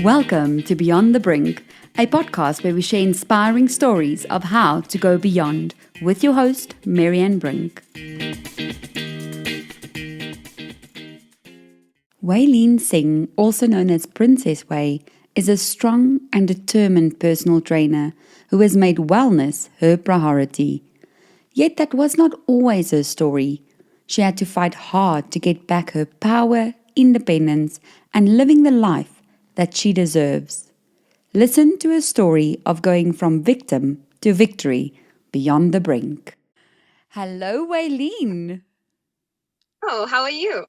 Welcome to Beyond the Brink, a podcast where we share inspiring stories of how to go beyond with your host, Marianne Brink. Wailene Singh, also known as Princess Wai, is a strong and determined personal trainer who has made wellness her priority. Yet that was not always her story. She had to fight hard to get back her power, independence, and living the life that she deserves. Listen to a story of going from victim to victory beyond the brink. Hello, Wailene. Oh, how are you?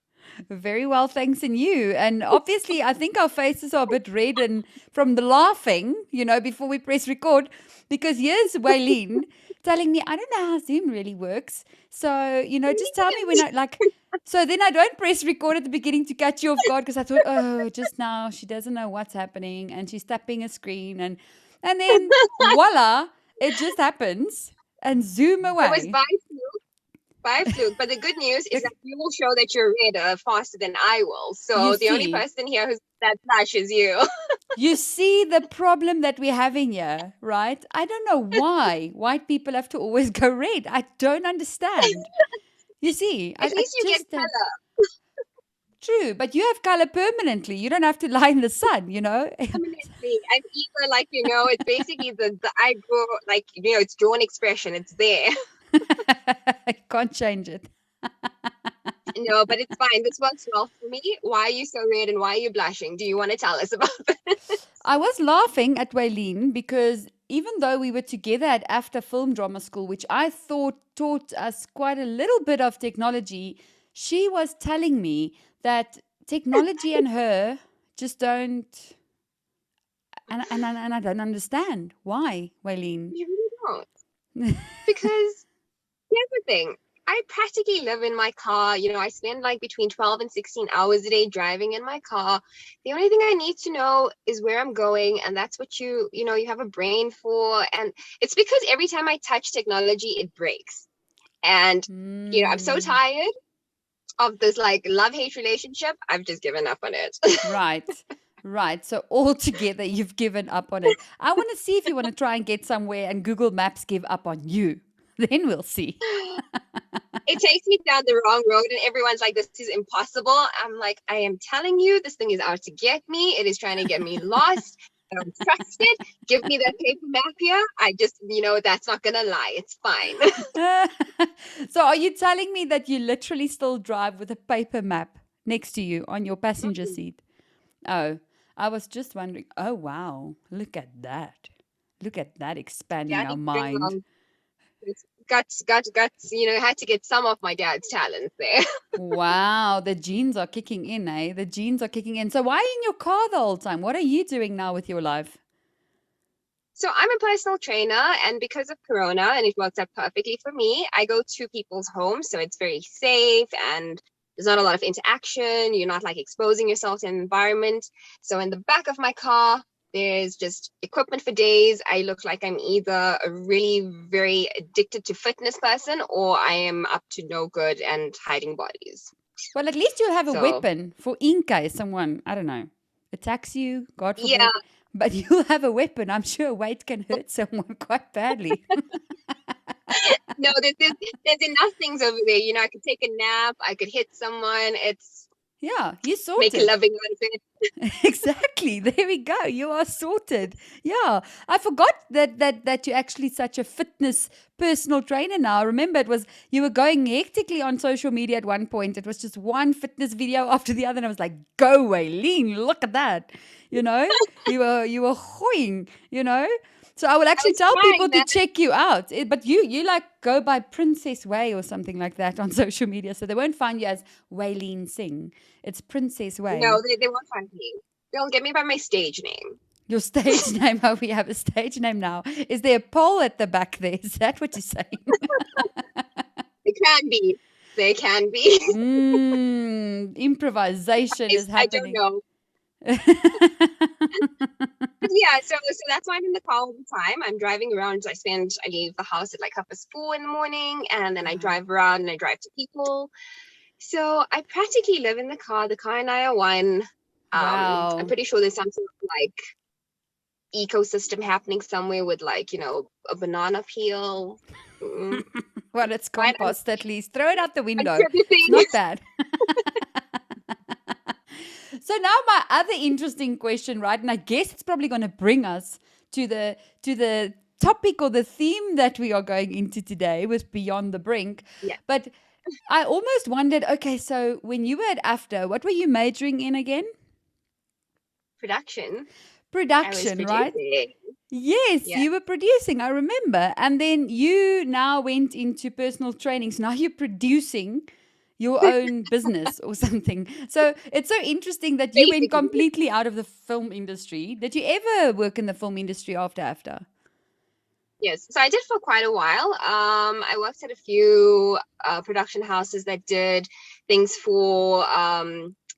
Very well, thanks, and you. And obviously, I think our faces are a bit red and from the laughing, before we press record, because here's Wailene telling me, I don't know how Zoom really works. So, just tell me when so then I don't press record at the beginning to catch you off guard because I thought, oh, just now she doesn't know what's happening and she's tapping a screen and then voila, it just happens and zoom It was away. by fluke. But the good news is that you will show that you're red faster than I will. So You the only see. person here who's that flash is you. You see the problem that we're having here, right? I don't know why white people have to always go red. I don't understand. You see, At least you get color. True, but you have color permanently. You don't have to lie in the sun, Permanently. I'm either it's basically the eyebrow, it's drawn expression. It's there. I can't change it. No, but it's fine. This works well for me. Why are you so red and why are you blushing? Do you want to tell us about this? I was laughing at Wailene because even though we were together at AFTA Film Drama School, which I thought taught us quite a little bit of technology, she was telling me that technology and her just don't, and I don't understand. Why, Wailene? You really don't. Because here's the thing. I practically live in my car. I spend between 12 and 16 hours a day driving in my car. The only thing I need to know is where I'm going. And that's what you have a brain for. And it's because every time I touch technology, it breaks. And, I'm so tired of this love-hate relationship. I've just given up on it. Right. So altogether, you've given up on it. I want to see if you want to try and get somewhere and Google Maps give up on you. Then we'll see. It takes me down the wrong road and everyone's like, this is impossible. I'm like, I am telling you, this thing is out to get me. It is trying to get me lost. I don't trust it. Give me that paper map here. I just, that's not going to lie. It's fine. So are you telling me that you literally still drive with a paper map next to you on your passenger seat? Oh, I was just wondering. Oh, wow. Look at that. Look at that expanding our mind. Guts, had to get some of my dad's talents there. Wow, the genes are kicking in, eh? The genes are kicking in. So why are you in your car the whole time? What are you doing now with your life? So I'm a personal trainer, and because of Corona, and it works out perfectly for me, I go to people's homes, so it's very safe and there's not a lot of interaction. You're not exposing yourself to an environment. So in the back of my car, there's just equipment for days. I look like I'm either a really very addicted to fitness person or I am up to no good and hiding bodies. Well, at least you'll have a weapon for in case someone, I don't know, attacks you, God forbid. Yeah. But you'll have a weapon. I'm sure weight can hurt someone quite badly. No, there's enough things over there. I could take a nap. I could hit someone. You sorted. Make a loving out of it. Exactly. There we go. You are sorted. Yeah. I forgot that you're actually such a fitness personal trainer now. I remember you were going hectically on social media at one point. It was just one fitness video after the other. And I was like, go Wailene, look at that. You were hoying, So I will actually tell people to check you out. But you go by Princess Wai or something like that on social media. So they won't find you as Wailene Singh. It's Princess Wai. No, they won't find me. They'll get me by my stage name. Your stage name? Oh, we have a stage name now. Is there a pole at the back there? Is that what you're saying? It can be. They can be. Improvisation is happening. I don't know. Yeah, so that's why I'm in the car all the time. I'm driving around. I leave the house at 4:30 in the morning, and then I drive around and I drive to people. So I practically live in the car. The car and I are one. I'm Wow. pretty sure there's some sort of like ecosystem happening somewhere with like, a banana peel. Mm, Well, it's right? I'm compost at least. Throw it out the window. It's contributing. not bad. So now my other interesting question, right? And I guess it's probably going to bring us to the topic or the theme that we are going into today with Beyond the Brink. Yeah, But I almost wondered, okay, so when you were at AFTA, what were you majoring in again? production. I was Production, right? producing. Yes, Yeah. you were producing, I remember. And then you now went into personal training. So now you're producing your own business or something. So it's so interesting that you went Basically. completely out of the film industry. Did you ever work in the film industry after? Yes. So I did for quite a while. I worked at a few production houses that did things for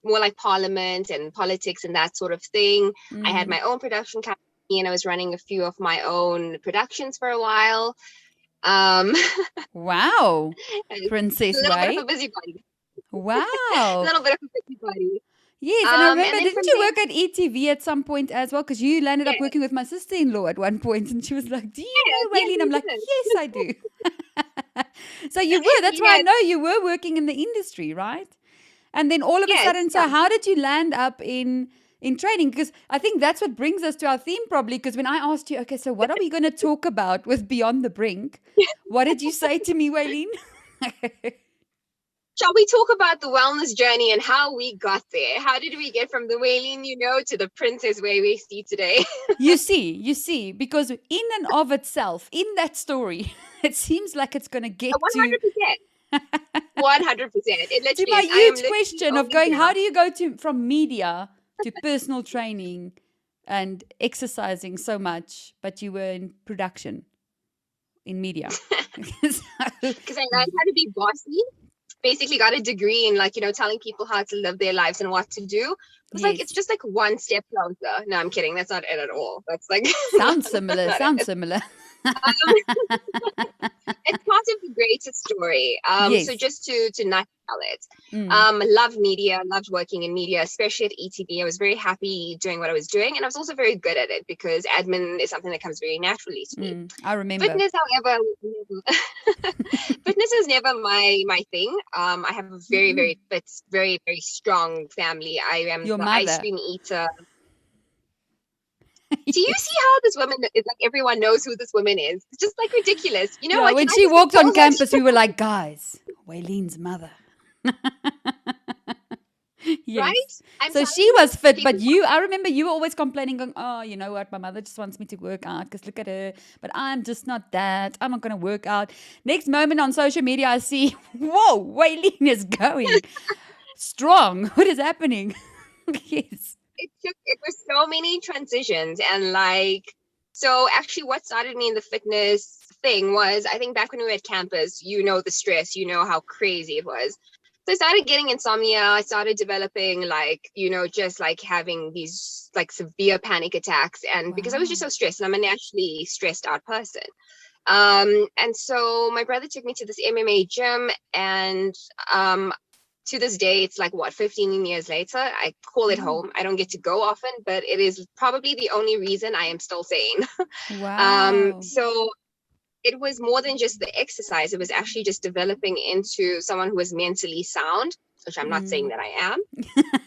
more like parliament and politics and that sort of thing. I had Mm. my own production company and I was running a few of my own productions for a while. Um, Wow. a Princess little bit of a Wai. busybody. A Wow. little bit of a busybody. Yes, and I And remember, then didn't from you there, work at ETV at some point as well? Because you landed up yeah, working with my sister-in-law at one point, and she was like, "Do you yes, know yes, Wailene?" I'm like, we "Yes, I do." So you were. did. That's why I Yes, know you were working in the industry, right? And then all of a yes, sudden, yeah. so how did you land up in training? Because I think that's what brings us to our theme, probably. Because when I asked you, okay, so what are we going to talk about with Beyond the Brink? What did you say to me, Wailene? Shall we talk about the wellness journey and how we got there? How did we get from the Wailene to the Princess Wai we see today? Because in and of itself, in that story, it seems like it's going to get to 100%. 100%. It to literally my is. I am huge literally question of only going, how here. do you go from media to personal training and exercising so much, but you were in production in media? So, Because I learned how to be bossy. Basically got a degree in like, telling people how to live their lives and what to do. It's like, it's yes, just like one step closer. No, I'm kidding. That's not it at all. That's like, sounds that's similar. not Sounds it. similar. It's part of the greater story. So Yes. just to nutshell it, Mm, loved media, loved working in media, especially at ETV. I was very happy doing what I was doing, and I was also very good at it because admin is something that comes very naturally to me. I remember. Fitness, however, fitness is never my thing. I have a very Mm. very fit, very very strong family. I am Your the ice mother. cream eater. Do you see Yes. how this woman is like everyone knows who this woman is? It's just like ridiculous. You know Yeah, what? when Can I she just get walked on told like campus, we were like, guys, Waylene's mother. right? Yes. I'm So telling she you, was fit, but people I remember you were always complaining, going, oh, you know what? My mother just wants me to work out because look at her. But I'm just not that. I'm not going to work out. Next moment on social media, I see, whoa, Waylene is going strong. What is happening? Yes. it was so many transitions and like so actually what started me in the fitness thing was I think back when we were at campus, the stress, how crazy it was. So I started getting insomnia. I started developing like, just like having these like severe panic attacks. And because I was just Wow. so stressed and I'm a naturally stressed out person. And so my brother took me to this MMA gym and to this day, it's like what, 15 years later, I call it Mm. home. I don't get to go often, but it is probably the only reason I am still sane. Wow. So it was more than just the exercise. It was actually just developing into someone who was mentally sound, which I'm not saying Mm. that I am,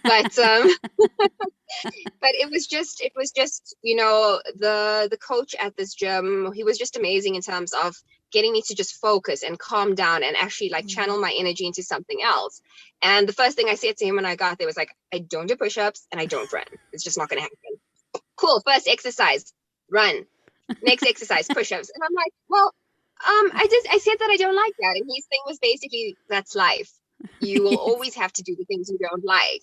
but but it was just the coach at this gym, he was just amazing in terms of getting me to just focus and calm down and actually like Mm. channel my energy into something else. And the first thing I said to him when I got there was like, I don't do push-ups and I don't run. It's just not going to happen. Cool. First exercise, run. Next exercise, push-ups. And I'm like, well, I said that I don't like that. And his thing was basically, that's life. You will Yes. always have to do the things you don't like.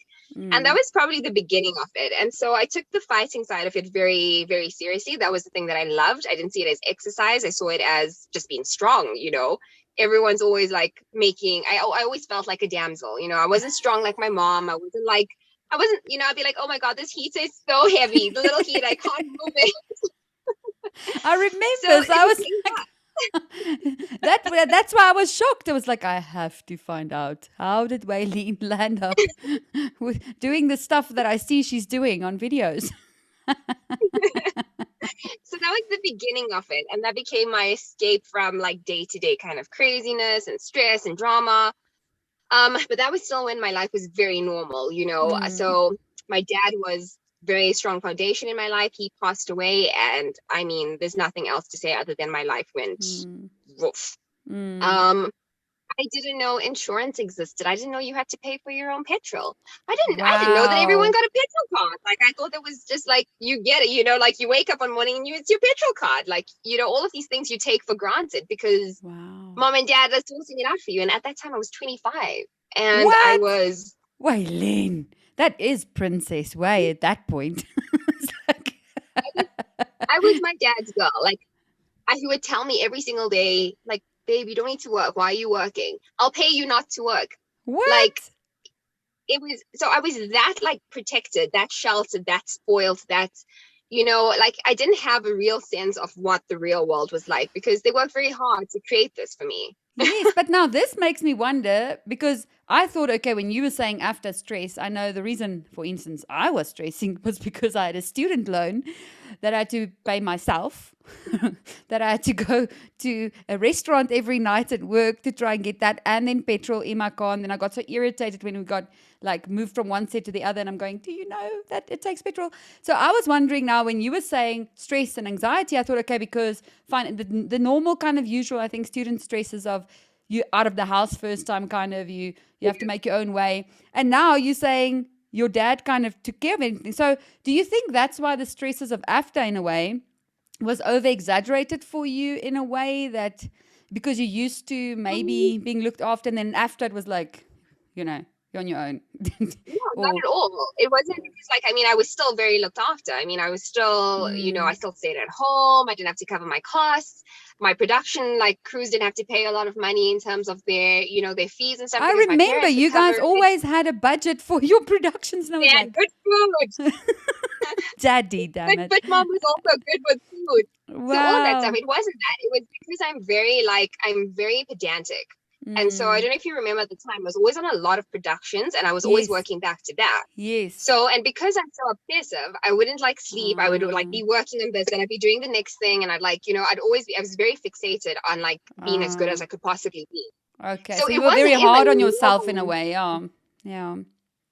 And that Mm. was probably the beginning of it. And so I took the fighting side of it very, very seriously. That was the thing that I loved. I didn't see it as exercise. I saw it as just being strong. Everyone's always like I always felt like a damsel. I wasn't strong like my mom. I wasn't, I'd be like, oh my God, this heater is so heavy. The little heat, I can't move it. I So remember. So it I was was getting like, that. That's why I was shocked. I was like, I have to find out, how did Wailene land up with doing the stuff that I see she's doing on videos. So that was the beginning of it. And that became my escape from like day to day kind of craziness and stress and drama. But that was still when my life was very normal, you know. Mm, So my dad was very strong foundation in my life. He passed away, and I mean, there's nothing else to say other than my life went mm, rough. mm. Um, I didn't know insurance existed. I didn't know you had to pay for your own petrol. I didn't know that everyone Wow. got a petrol card. Like I thought it was just like you get it, you know, like you wake up one morning and it's your petrol card. Like, you know, all of these things you take for granted because Wow. mom and dad are sorting it out for you. And at that time I was 25 and I What? was Wailene. That is Princess Wai at that point. It's like, I was my dad's girl. Like he would tell me every single day, like, babe, you don't need to work. Why are you working? I'll pay you not to work. Like what? it was so I was that like protected, that sheltered, that spoiled, that you know, like I didn't have a real sense of what the real world was like because they worked very hard to create this for me. Yes, but now this makes me wonder because I thought, okay, when you were saying after stress, I know the reason, for instance, I was stressing was because I had a student loan that I had to pay myself, that I had to go to a restaurant every night at work to try and get that, and then petrol in my car. And then I got so irritated when we got like moved from one set to the other. And I'm going, do you know that it takes petrol? So I was wondering now when you were saying stress and anxiety, I thought, okay, because fine, the normal kind of usual, I think, student stresses of you out of the house first time, kind of you have to make your own way. And now you're saying your dad kind of took care of everything. So do you think that's why the stresses of AFTA in a way was over exaggerated for you in a way that because you're used to maybe being looked after and then after it was like, you're on your own. No, not or at all. It wasn't because, like, I mean, I was still very looked after. I mean, I was still, you know, I mm, still stayed at home. I didn't have to cover my costs. My production, like, crews didn't have to pay a lot of money in terms of their, you know, their fees and stuff I because my remember parents would you cover guys it. always had a budget for your productions and I They was had like, good food. daddy, damn it. But mom was also good with food. So all of that stuff, Wow. it wasn't that. It was because I'm very pedantic. And so I Mm, don't know if you remember at the time, I was always on a lot of productions and I was always yes, working back to back. yes. So, and because I'm so obsessive, I wouldn't like sleep. I would like Uh, be working on this and I'd be doing the next thing. And I'd like, you know, I was very fixated on like being as good uh, as I could possibly be. okay. So So it you were wasn't very ever hard on yourself in a normal. way. Yeah. Yeah.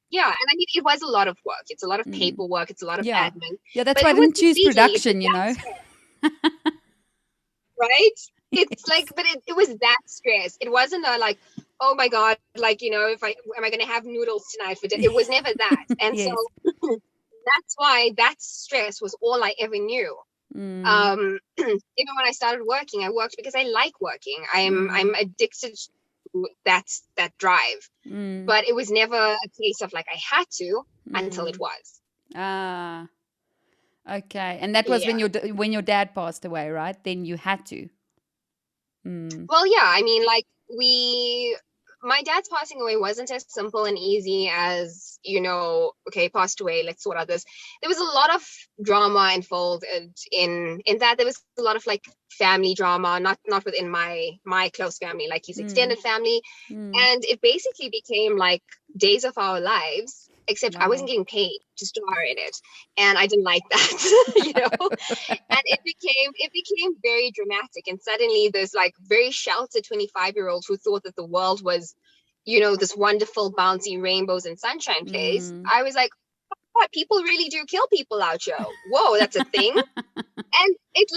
Yeah. And I mean, it was a lot of work. It's a lot of Mm. paperwork. It's a lot of Yeah. admin, Yeah. That's but why I it was didn't choose completely, it was production, that stress, yes. right? It's like, but it was that stress. It wasn't a like, oh my God, like, you know, am I going to have noodles tonight for dinner? It was never that. And so Yes. that's why that stress was all I ever knew. Mm. Even when I started working, I worked because I like working. I'm Mm. addicted to that drive. Mm. But it was never a case of like I had to until it Mm. was. Ah. Okay. And that was Yeah. when your dad passed away, right? Then you had to. Mm. Well, yeah, I mean, like my dad's passing away wasn't as simple and easy as, you know, okay, passed away, let's sort out this. There was a lot of drama involved in that. There was a lot of like family drama, not within my close family, like his Mm. extended family. Mm. And it basically became like days of our lives, except I wasn't Wow. getting paid to star in it. And I didn't like that, you know? And it became very dramatic. And suddenly there's like very sheltered 25-year-old who thought that the world was, you know, this wonderful, bouncy rainbows and sunshine place. Mm. I was like, what? People really do kill people out here. Whoa, that's a thing. And it's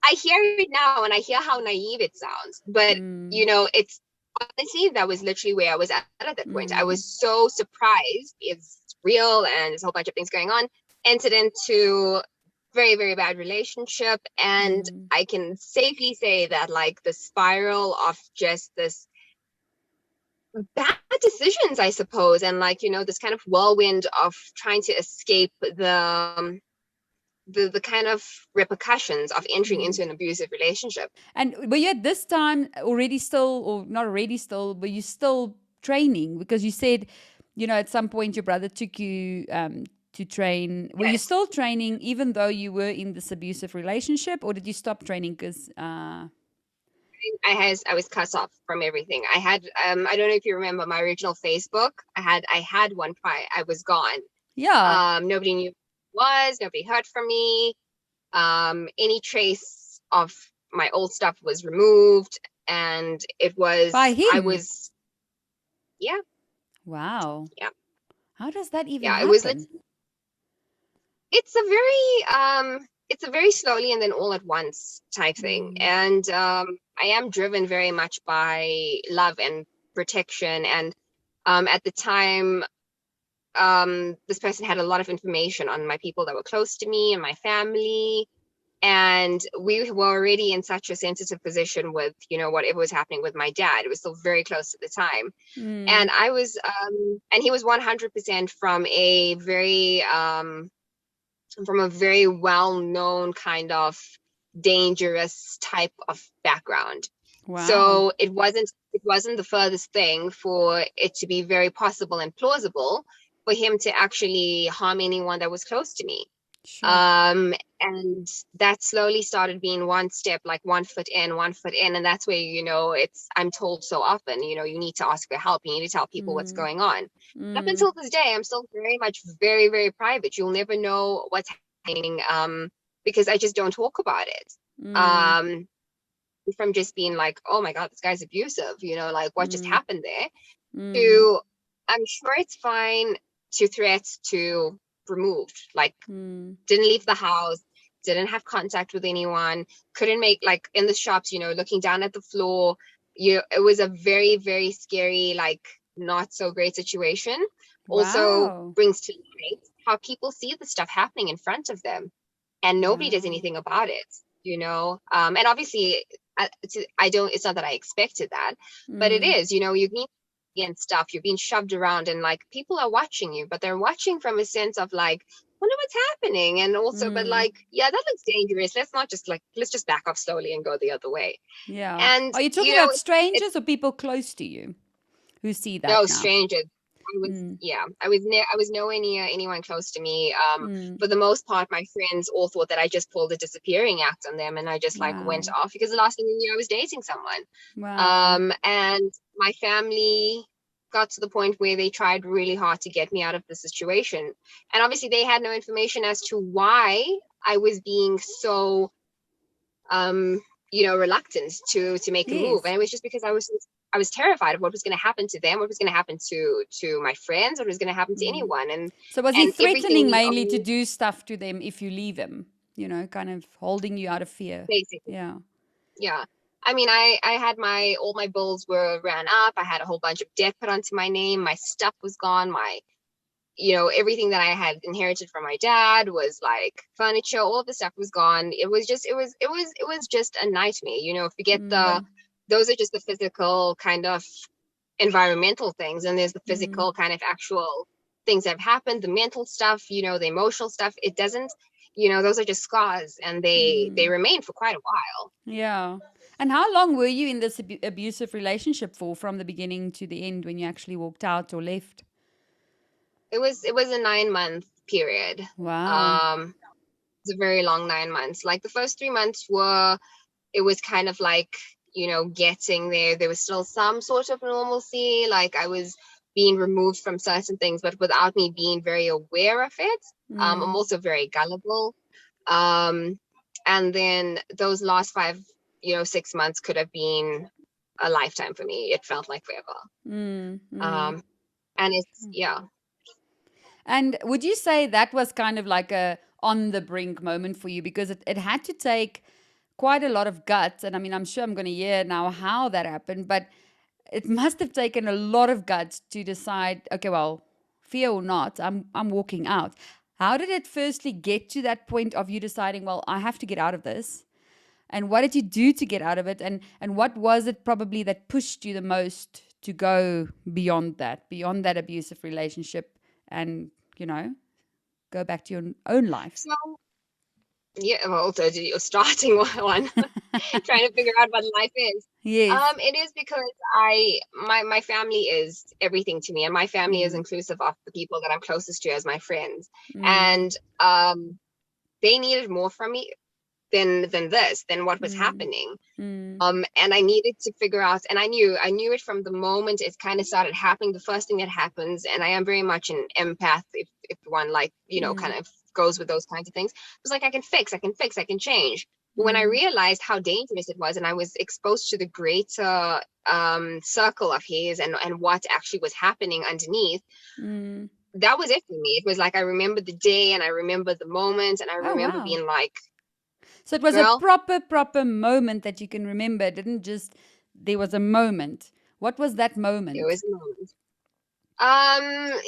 I hear it now and I hear how naive it sounds, but Mm. you know, it's honestly that was literally where I was at that point. I Mm. was so surprised. It's real and there's a whole bunch of things going on. Entered into very, very bad relationship. And Mm. I can safely say that like the spiral of just this bad decisions, I suppose, and like, you know, this kind of whirlwind of trying to escape the kind of repercussions of entering Mm. into an abusive relationship. And were you at this time already still, or not already still, were you still training? Because you said, at some point your brother took you to train. Were you Yes. still training even though you were in this abusive relationship, or did you stop training? Because, I was cut off from everything. I had I don't know if you remember my original Facebook. I had one prior. I was gone. Yeah. Nobody knew who I was, nobody heard from me. Any trace of my old stuff was removed, and By I him. was, yeah, Wow. yeah, How does that even yeah. It was happen? it's a very slowly and then all at once type thing. Mm. And I am driven very much by love and protection. And at the time, this person had a lot of information on my people that were close to me and my family. And we were already in such a sensitive position with, whatever was happening with my dad. It was still very close at the time. And Mm. and he was 100% from a very well-known kind of dangerous type of background. Wow. So it wasn't the furthest thing for it to be very possible and plausible for him to actually harm anyone that was close to me. Sure. And that slowly started being one step, like 1 foot in, 1 foot in. And that's where, I'm told so often, you need to ask for help. You need to tell people what's Mm. going on. Up Mm. until this day, I'm still very much very, very private. You'll never know what's happening, because I just don't talk about it. Mm. Um, from just being like, oh my God, this guy's abusive, like what just Mm. happened there, Mm. to I'm sure it's fine, to threats to removed, like Mm. didn't leave the house, didn't have contact with anyone, couldn't make, like in the shops, looking down at the floor. It was a very, very scary, like not so great situation. Also Wow. brings to light how people see the stuff happening in front of them and nobody does Wow. anything about it. And obviously it's not that I expected that, but it Mm. is, you've been and stuff, you're being shoved around, and like people are watching you, but they're watching from a sense of like, wonder what's happening. And also, but Mm. like, yeah, that looks dangerous. Let's just back off slowly and go the other way. Yeah. And Are you talking about it's strangers or people close to you who see that no now? strangers. Mm. I was nowhere near anyone close to me. Mm. For the most part, my friends all thought that I just pulled a disappearing act on them, and I just like went Wow. off, because the last thing I knew, I was dating someone. Wow. And my family got to the point where they tried really hard to get me out of the situation. And obviously they had no information as to why I was being so reluctant to make a move. Yes. And it was just because I was terrified of what was going to happen to them, what was going to happen to my friends, what was going to happen to Mm. anyone. and So was he and everything threatening we mainly to own, do stuff to them if you leave him? Kind of holding you out of fear. basically. Yeah. Yeah. I mean, I had all my bills were ran up. I had a whole bunch of debt put onto my name. My stuff was gone. Everything that I had inherited from my dad was like furniture. All of the stuff was gone. It was just a nightmare. Forget Mm. those are just the physical kind of environmental things, and there's the Mm. physical kind of actual things that have happened, the mental stuff, the emotional stuff. It doesn't, those are just scars, and they Mm. remain for quite a while. Yeah. And how long were you in this abusive relationship for, from the beginning to the end when you actually walked out or left? It was a 9 month period. Wow. It's a very long 9 months. Like the first 3 months it was kind of like, getting there. There was still some sort of normalcy. Like I was being removed from certain things, but without me being very aware of it. I'm Mm. also very gullible. Um, and then those last 6 months could have been a lifetime for me. It felt like forever. Mm. Mm. Um, and it's, yeah. And would you say that was kind of like a on the brink moment for you? Because it had to take quite a lot of guts. And I mean, I'm sure I'm going to hear now how that happened, but it must have taken a lot of guts to decide, okay, well, fear or not, I'm walking out. How did it firstly get to that point of you deciding, well, I have to get out of this? And what did you do to get out of it? And what was it probably that pushed you the most to go beyond that abusive relationship and, you know, go back to your own life? So, yeah, well, so you're starting one, trying to figure out what life is. Yes. It is because my family is everything to me, and my family is Mm. inclusive of the people that I'm closest to as my friends. Mm. And they needed more from me. than what was Mm. happening. Mm. And I needed to figure out, and I knew it from the moment it kind of started happening. The first thing that happens, and I am very much an empath, if one, like, kind Mm. of goes with those kinds of things. It was like, I can fix, I can change. But when I Mm. realized how dangerous it was, and I was exposed to the greater circle of his, and what actually was happening underneath, Mm. that was it for me. It was like, I remember the day, and I remember the moment, and I Oh, remember wow. being like, So it was a girl, proper moment that you can remember. It didn't just, there was a moment. What was that it moment? was a moment.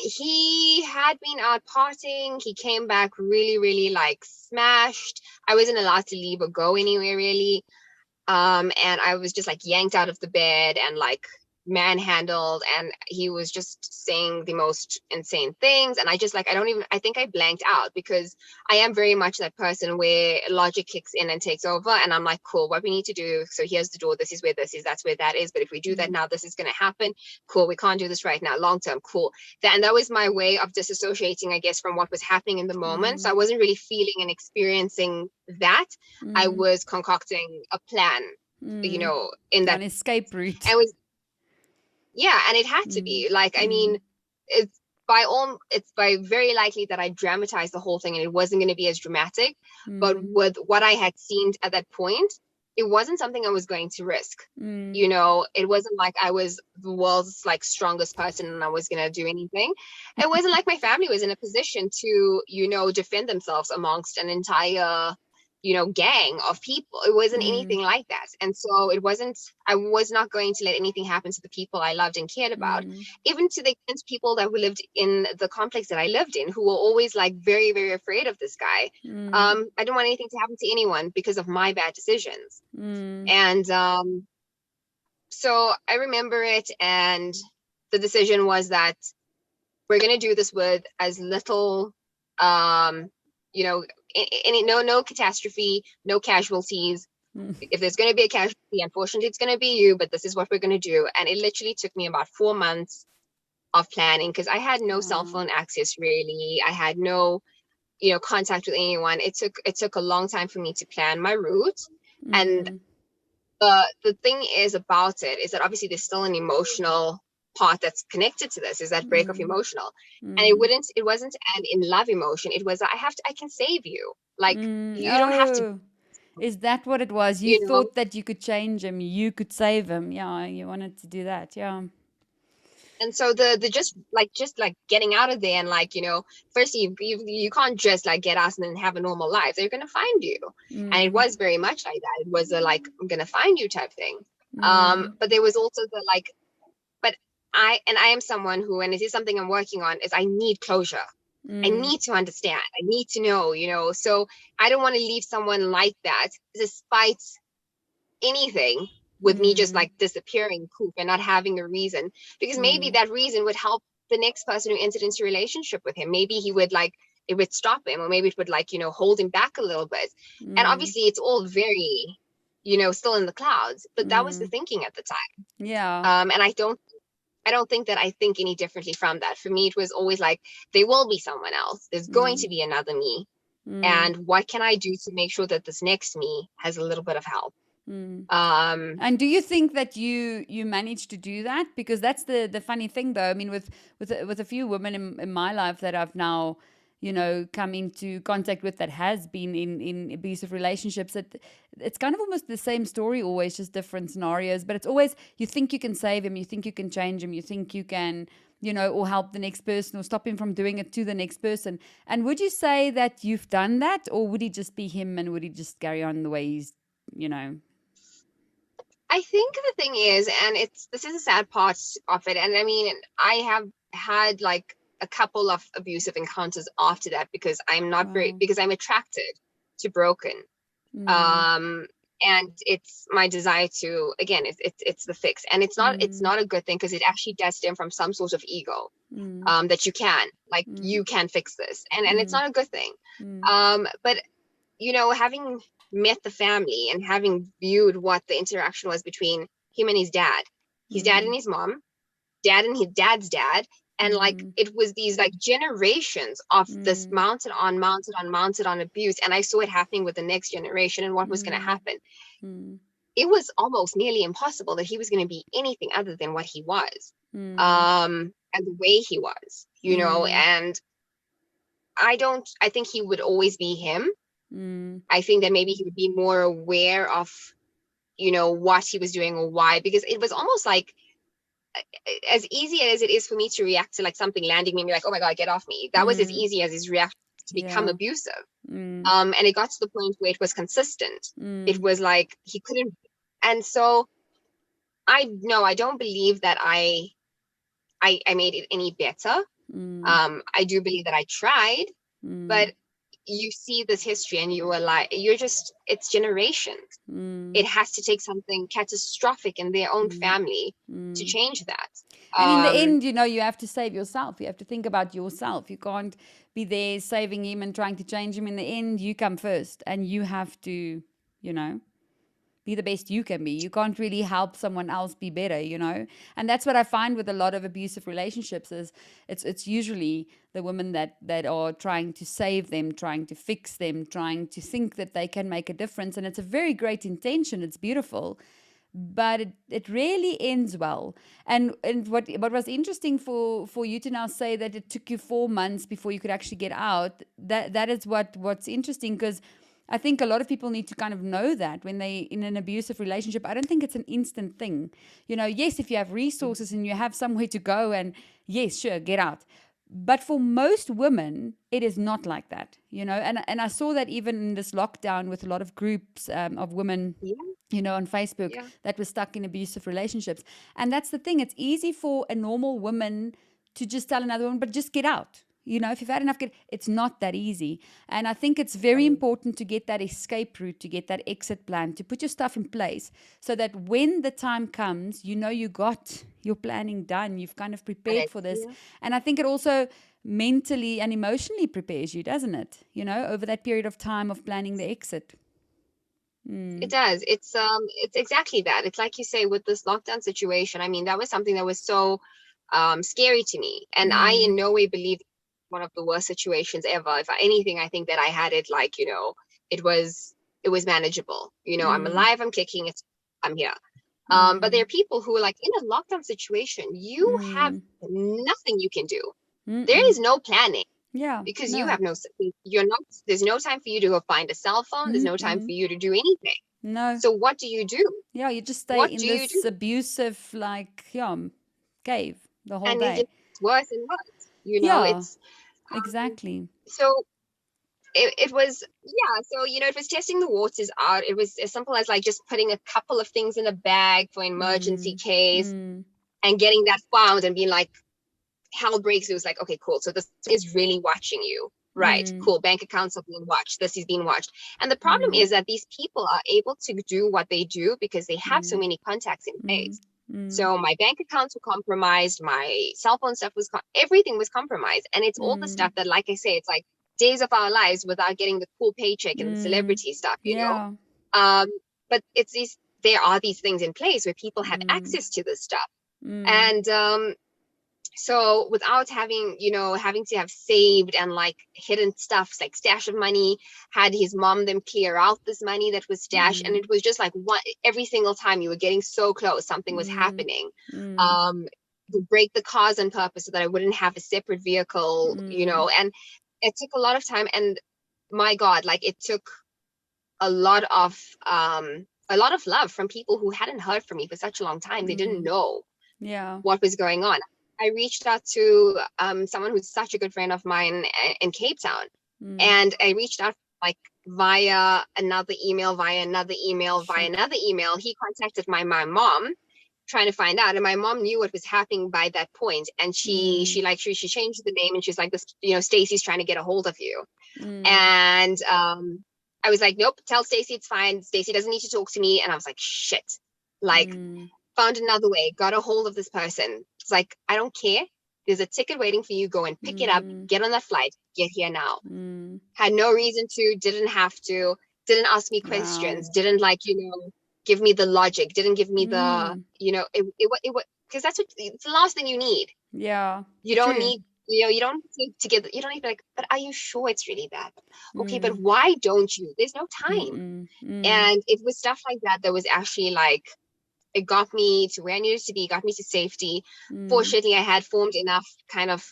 He had been out partying. He came back really, really like smashed. I wasn't allowed to leave or go anywhere really. And I was just like yanked out of the bed and like manhandled, and he was just saying the most insane things. And I just like, I think I blanked out, because I am very much that person where logic kicks in and takes over, and I'm like, cool, what we need to do, so here's the door, this is where this is, that's where that is, but if we do that Mm. now, this is going to happen. Cool, we can't do this right now, long term, cool. And that was my way of disassociating, I guess, from what was happening in the moment. So I Mm. wasn't really feeling and experiencing that. I Mm. was concocting a plan, Mm. in An that. escape route. And was, yeah, and it had to Mm. be like, I Mm. mean, it's by very likely that I dramatized the whole thing, and it wasn't going to be as dramatic. But Mm. with what I had seen at that point, it wasn't something I was going to risk. Mm. It wasn't like I was the world's like strongest person and I was going to do anything. It wasn't like my family was in a position to, defend themselves amongst an entire, gang of people. It wasn't Mm. anything like that. And so I was not going to let anything happen to the people I loved and cared about, Mm. even to the extent people that who lived in the complex that I lived in, who were always like very, very afraid of this guy. Mm. I didn't want anything to happen to anyone because of my bad decisions. Mm. And so I remember it, and the decision was that we're going to do this with as little, um, you know, any no catastrophe, no casualties. Mm. If there's going to be a casualty, unfortunately, it's going to be you. But this is what we're going to do. And it literally took me about 4 months of planning, because I had no cell Wow. phone access really. I had no, contact with anyone. It took a long time for me to plan my route. And Mm. the thing is about it is that obviously there's still an emotional part that's connected to this, is that break of Mm. emotional. And Mm. it wasn't an in love emotion. It was, I can save you. Like, Mm. you don't have to, Oh, is that what it was? You you know. thought that you could change him, you could save him. Yeah, you wanted to do that. Yeah. And so the just like getting out of there, and like, first you can't just like get out and then have a normal life. They're gonna find you. And it Mm. was very much like that. It was a like, I'm gonna find you type thing. Mm. But there was also the like, but I am someone who, and it is something I'm working on, is I need closure. I Mm. need to understand. I need to know. So I don't want to leave someone like that, despite anything, with me just Mm. like disappearing poof and not having a reason, because maybe Mm. that reason would help the next person who entered into a relationship with him. Maybe he would like, it would stop him, or maybe it would like, hold him back a little bit. And Mm. obviously it's all very, still in the clouds, but that was the Mm. thinking at the time. Yeah. And I don't think that I think any differently from that. For me, it was always like, there will be someone else. There's going to Mm. be another me. Mm. And what can I do to make sure that this next me has a little bit of help? Mm. Um, And do you think that you managed to do that? Because that's the funny thing, though. I mean, with a few women in my life that I've now, come into contact with, that has been in abusive relationships, it's kind of almost the same story, always just different scenarios. But it's always, you think you can save him, you think you can change him, you think you can, or help the next person, or stop him from doing it to the next person. And would you say that you've done that, or would he just be him, and would he just carry on the way he's, you know? I think the thing is, and this is a sad part of it. And I mean, I have had like a couple of abusive encounters after that, because Wow. because I'm attracted to broken. Mm. Um, and it's my desire to, again, it's the fix, and it's Mm. not a good thing, because it actually does stem from some sort of ego, Mm. that Mm. you can fix this, and it's Mm. not a good thing. Mm. But having met the family and having viewed what the interaction was between him and his dad and Mm. his mom, dad and his dad's dad, And like it was these like generations of this mounted on abuse. And I saw it happening with the next generation and what was going to happen. It was almost nearly impossible that he was going to be anything other than what he was. And the way he was, you know, and I think he would always be him. I think that maybe he would be more aware of, you know, what he was doing or why, because it was almost like, as easy as it is for me to react to like something landing me and be like, oh my God, get off me. That was as easy as his reaction to become abusive. And it got to the point where it was consistent. It was like he couldn't. And so I don't believe that I made it any better. I do believe that I tried, but you see this history and you were like, it's generations. It has to take something catastrophic in their own family to change that. And in the end, you know, you have to save yourself. You have to think about yourself. You can't be there saving him and trying to change him. In the end, you come first and you have to, you know, be the best you can be. You can't really help someone else be better, you know. And that's what I find with a lot of abusive relationships is it's usually the women that are trying to save them, trying to fix them, trying to think that they can make a difference. And it's a very great intention. It's beautiful. But it rarely ends well. And what was interesting for you to now say that it took you 4 months before you could actually get out, that is what's interesting, because I think a lot of people need to kind of know that when they in an abusive relationship. I don't think it's an instant thing. You know, yes, if you have resources and you have somewhere to go, and yes, sure, get out. But for most women, it is not like that, you know. And I saw that even in this lockdown with a lot of groups of women, you know, on Facebook that were stuck in abusive relationships. And that's the thing. It's easy for a normal woman to just tell another woman, but just get out. You know, if you've had enough, it's not that easy. And I think it's very important to get that escape route, to get that exit plan, to put your stuff in place so that when the time comes, you know, you got your planning done. You've kind of prepared for this. And I think it also mentally and emotionally prepares you, doesn't it? You know, over that period of time of planning the exit. It does. It's exactly that. It's like you say with this lockdown situation. I mean, that was something that was so scary to me. And I in no way believe one of the worst situations ever. If anything, I think that I had it like, you know, it was manageable. You know, I'm alive, I'm kicking, I'm here. But there are people who are like in a lockdown situation, you have nothing you can do. There is no planning. Because you have there's no time for you to go find a cell phone. There's no time for you to do anything. No. So what do you do? Yeah, you just stay in this abusive, like, cave the whole day. And it gets worse and worse. You know, it's exactly. So it was, so, you know, it was testing the waters out. It was as simple as like just putting a couple of things in a bag for emergency case and getting that found and being like, hell breaks. It was like, okay, cool. So this is really watching you. Right. Cool. Bank accounts are being watched. This is being watched. And the problem is that these people are able to do what they do because they have so many contacts in place. So my bank accounts were compromised. My cell phone stuff everything was compromised. And it's all the stuff that, like I say, it's like days of our lives without getting the cool paycheck and the celebrity stuff, you know? But there are these things in place where people have access to this stuff. And, so without having to have saved and like hidden stuff, like stash of money, had his mom them clear out this money that was stashed. And it was just like every single time you were getting so close, something was happening. To break the cars on purpose so that I wouldn't have a separate vehicle, you know, and it took a lot of time. And my God, like it took a lot of love from people who hadn't heard from me for such a long time. They didn't know what was going on. I reached out to someone who's such a good friend of mine in Cape Town. And I reached out like via another email. He contacted my mom trying to find out. And my mom knew what was happening by that point. And she changed the name and she's like, this, you know, Stacy's trying to get a hold of you. And I was like, nope, tell Stacy it's fine. Stacy doesn't need to talk to me. And I was like, shit, like found another way, got a hold of this person. It's like, I don't care. There's a ticket waiting for you. Go and pick it up. Get on that flight. Get here now. Had no reason to, didn't have to, didn't ask me questions, didn't like, you know, give me the logic, didn't give me the, you know, it because it's the last thing you need. Yeah. You don't True. need, you don't need to get, you don't need to be like, but are you sure it's really bad? Okay, but Mm. why don't you? There's no time. Mm. Mm. And it was stuff like that that was actually like, it got me to where I needed to be, got me to safety. Mm. Fortunately, I had formed enough kind of,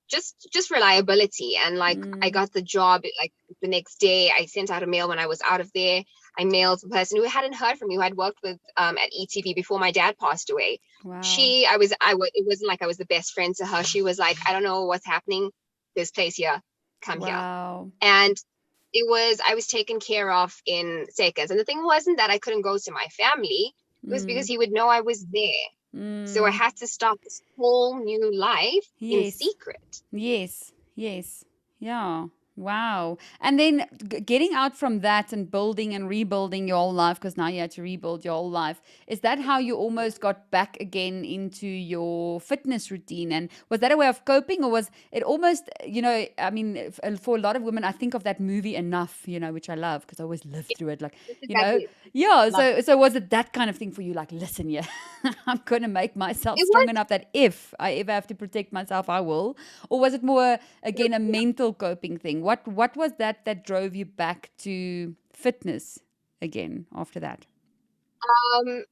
just reliability. And like, I Mm. got the job like the next day. I sent out a mail when I was out of there. I mailed the person who hadn't heard from me, who I'd worked with at ETV before my dad passed away. Wow. It wasn't like I was the best friend to her. She was like, I don't know what's happening. This place here, come here. Wow. And I was taken care of in seconds. And the thing wasn't that I couldn't go to my family. It was because Mm. he would know I was there. So I Mm. had to start this whole new life in Yes. secret. Yes. Yes. Yeah. Wow. And then getting out from that and building and rebuilding your whole life, because now you had to rebuild your whole life. Is that how you almost got back again into your fitness routine? And was that a way of coping, or was it almost, I mean, for a lot of women, I think of that movie Enough, which I love because I always lived through it. Like, That's you know, exactly it. yeah. Love So was it that kind of thing for you? Like, listen, yeah, I'm going to make myself it. strong enough that if I ever have to protect myself, I will. Or was it more, again, a mental coping thing? What was that drove you back to fitness again after that? Um,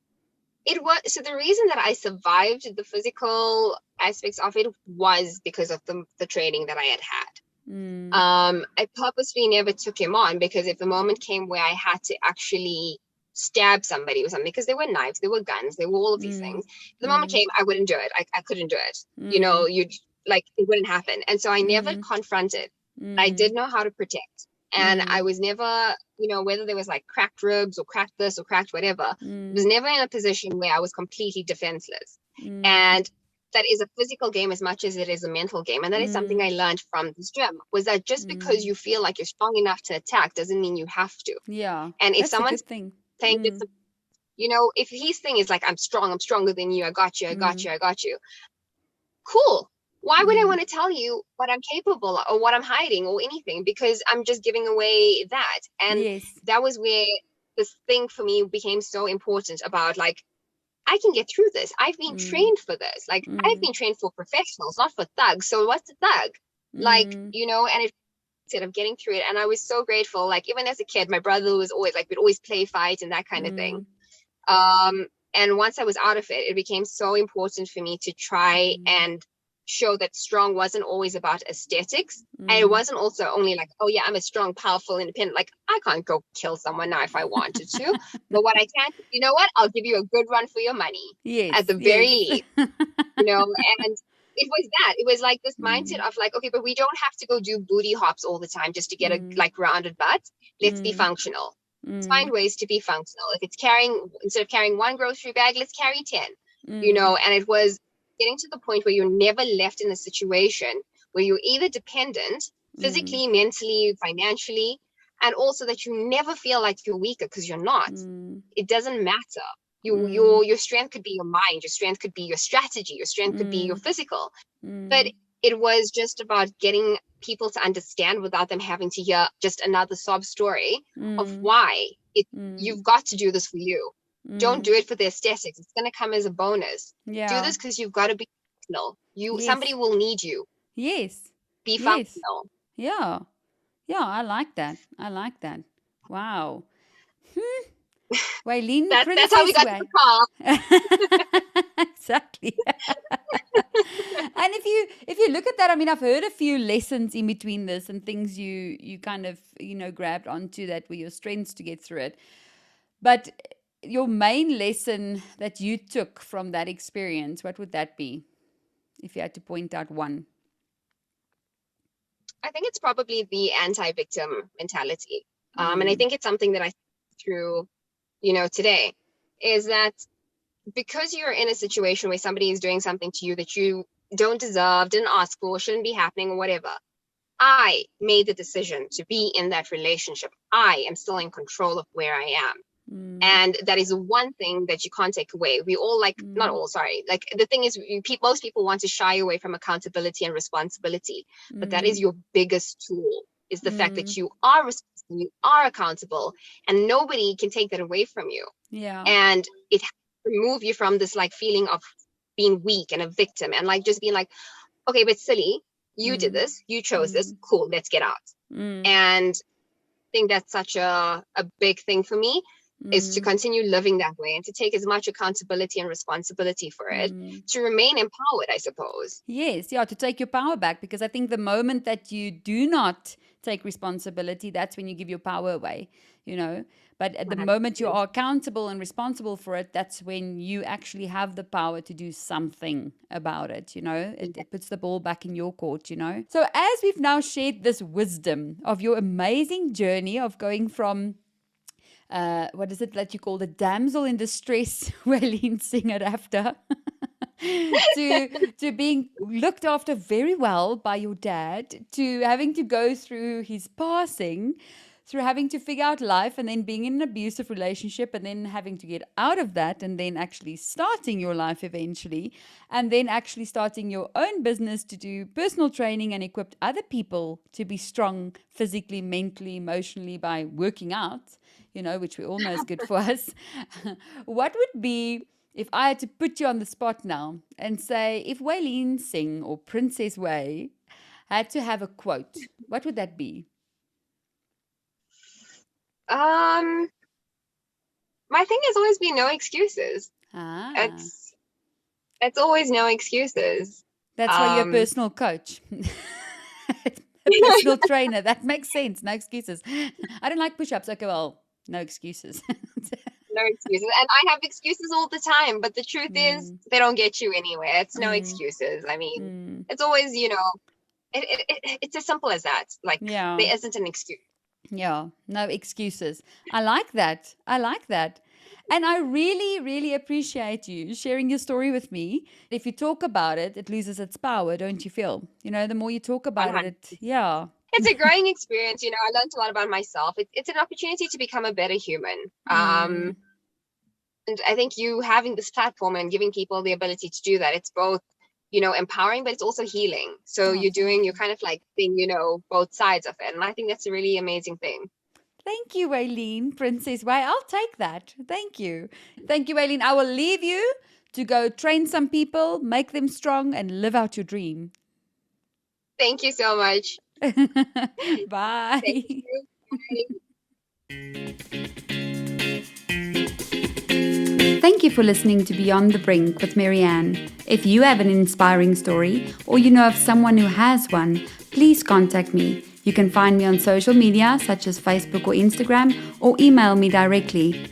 it was so the reason that I survived the physical aspects of it was because of the training that I had had. Mm. I purposely never took him on because if the moment came where I had to actually stab somebody with something, because there were knives, there were guns, there were all of these Mm. things. If the moment Mm. came, I wouldn't do it. I couldn't do it. Mm. You'd like it wouldn't happen. And so I never Mm. confronted. I Mm. did know how to protect. And I Mm. was never, whether there was like cracked ribs or cracked this or cracked whatever, I was Mm. never in a position where I was completely defenseless. Mm. And that is a physical game as much as it is a mental game. And that is something Mm. I learned from this gym, was that just because Mm. you feel like you're strong enough to attack doesn't mean you have to. Yeah, And if that's a someone's good thing. saying this, Mm. if his thing is like, I'm strong, I'm stronger than you, I got you, I got Mm. you, I got you. Cool. Why would I Mm. want to tell you what I'm capable of or what I'm hiding or anything? Because I'm just giving away that. And Yes. that was where this thing for me became so important about like, I can get through this. I've been Mm. trained for this. Like, I've Mm. been trained for professionals, not for thugs. So what's a thug? Like, Mm. and it instead of getting through it. And I was so grateful. Like, even as a kid, my brother was always like, we'd always play fight and that kind of thing. Mm. And once I was out of it, it became so important for me to try Mm. and show that strong wasn't always about aesthetics. And it Mm. wasn't also only like, oh yeah, I'm a strong, powerful, independent. Like, I can't go kill someone now if I wanted to. But what I can, you know what? I'll give you a good run for your money at Yes, the very yes. least, and it was that. It was like this mindset Mm. of like, okay, but we don't have to go do booty hops all the time just to get a Mm. like rounded butt. Let's be Mm. functional. Let's find Mm. ways to be functional. If it's instead of carrying one grocery bag, let's carry 10, Mm. and it was getting to the point where you're never left in a situation where you're either dependent Mm. physically, mentally, financially, and also that you never feel like you're weaker because you're not. Mm. It doesn't matter. Mm. Your strength could be your mind, your strength could be your strategy, your strength could be your Mm. physical. But Mm. it was just about getting people to understand without them having to hear just another sob story of Mm. why Mm. you've got to do this for you. Don't Mm. do it for the aesthetics. It's going to come as a bonus. Do Yeah. this because you've got to be functional. Somebody Yes. will need you. Yes. Be Yes. functional. Yeah. Yeah, I like that. I like that. Wow. Wailene, That's how we Princess got to Wai. the car. Exactly. And if you look at that, I mean, I've heard a few lessons in between this and things you kind of grabbed onto that were your strengths to get through it. But your main lesson that you took from that experience, what would that be? If you had to point out one. I think it's probably the anti-victim mentality. And I Mm. think it's something that I through, today is that because you're in a situation where somebody is doing something to you that you don't deserve, didn't ask for, shouldn't be happening, or whatever. I made the decision to be in that relationship. I am still in control of where I am. Mm. And that is one thing that you can't take away. We all not Mm. all, sorry. Like the thing is, most people want to shy away from accountability and responsibility, but that is Mm. your biggest tool, is the fact Mm. that you are responsible, you are accountable, and nobody can take that away from you. Yeah. And it remove you from this like feeling of being weak and a victim, and like just being like, okay, but silly, you did this, you chose this, cool, let's get out. And I think that's such a big thing for me, is to continue living that way and to take as much accountability and responsibility for it, to remain empowered, I suppose. Yes, yeah, to take your power back, because I think the moment that you do not take responsibility, that's when you give your power away, you know. But at the moment you 100%. are accountable and responsible for it, that's when you actually have the power to do something about it, you know. It puts the ball back in your court, you know. So as we've now shared this wisdom of your amazing journey of going from what is it that you call the damsel in distress, Wailene Singh after, to being looked after very well by your dad, to having to go through his passing, through having to figure out life, and then being in an abusive relationship, and then having to get out of that, and then actually starting your life eventually, and then actually starting your own business to do personal training and equip other people to be strong physically, mentally, emotionally by working out, you know, which we all know is good for us. What would be, if I had to put you on the spot now and say, if Wailene Singh or Princess Wai had to have a quote, what would that be? My thing has always been no excuses. Ah, It's always no excuses. that's why you're a personal coach. A personal trainer. That makes sense. No excuses. I don't like push-ups. Okay, well, no excuses. No excuses. And I have excuses all the time, but the truth is they don't get you anywhere. It's no excuses. I mean, it's always, you know, it's as simple as that. Like, Yeah. there isn't an excuse. Yeah, no excuses. I like that. I like that. And I really, really appreciate you sharing your story with me. If you talk about it, it loses its power, don't you feel? You know, the more you talk about it, yeah. It's a growing experience. You know, I learned a lot about myself. It's an opportunity to become a better human. And I think you having this platform and giving people the ability to do that, it's both, you know, empowering, but it's also healing. So you're kind of like seeing, you know, both sides of it. And I think that's a really amazing thing. Thank you, Wailene, Princess Wai. I'll take that. Thank you. Thank you, Wailene. I will leave you to go train some people, make them strong, and live out your dream. Thank you so much. Bye. Thank you. Bye. Thank you for listening to Beyond the Brink with Marianne. If you have an inspiring story or you know of someone who has one, please contact me. You can find me on social media such as Facebook or Instagram, or email me directly,